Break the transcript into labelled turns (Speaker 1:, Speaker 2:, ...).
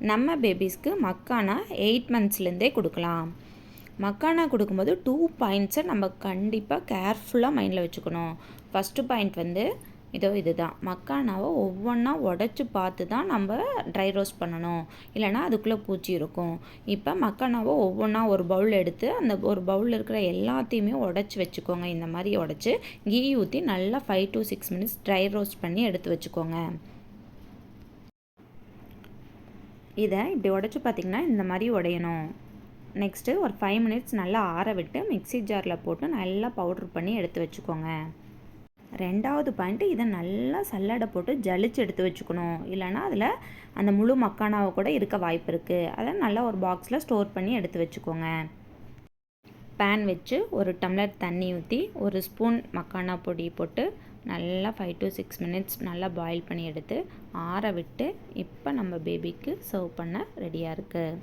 Speaker 1: நம்ம பேபிஸ்க்கு மக்கானா 8 மந்த்ஸ்லேருந்தே கொடுக்கலாம். மக்கானா கொடுக்கும்போது 2 பாயிண்ட்ஸை நம்ம கண்டிப்பாக கேர்ஃபுல்லாக மைண்டில் வச்சுக்கணும். ஃபஸ்ட்டு பாயிண்ட் வந்து இதுதான். மக்கானாவை ஒவ்வொன்றா உடச்சி பார்த்து தான் நம்ம ட்ரை ரோஸ்ட் பண்ணணும், இல்லைனா அதுக்குள்ளே பூச்சி இருக்கும். இப்போ மக்கானாவை ஒவ்வொன்றா ஒரு பவுல் எடுத்து அந்த ஒரு பவுலில் இருக்கிற எல்லாத்தையுமே உடச்சி வச்சுக்கோங்க. இந்த மாதிரி உடச்சி கீ ஊற்றி நல்லா 5 to 6 மினிட்ஸ் ட்ரை ரோஸ்ட் பண்ணி எடுத்து வச்சுக்கோங்க. இதை இப்படி உடச்சி பார்த்திங்கன்னா இந்த மாதிரி உடையணும். நெக்ஸ்ட்டு ஒரு 5 மினிட்ஸ் நல்லா ஆற விட்டு மிக்ஸி ஜாரில் போட்டு நல்லா பவுட்ரு பண்ணி எடுத்து வச்சுக்கோங்க. ரெண்டாவது பாயிண்ட்டு, இதை நல்லா சல்லடை போட்டு ஜலிச்சு எடுத்து வச்சுக்கணும். இல்லைனா அதில் அந்த முழு மக்கானாவை கூட இருக்க வாய்ப்பு இருக்குது. அதை நல்லா ஒரு பாக்ஸில் ஸ்டோர் பண்ணி எடுத்து வச்சுக்கோங்க. பேன் வச்சு ஒரு டம்ளர் தண்ணி ஊற்றி ஒரு ஸ்பூன் மக்கானா பொடி போட்டு நல்லா 5 to 6 மினிட்ஸ் நல்லா பாயில் பண்ணி எடுத்து ஆற விட்டு இப்போ நம்ம பேபிக்கு சர்வ் பண்ண ரெடியாக இருக்குது.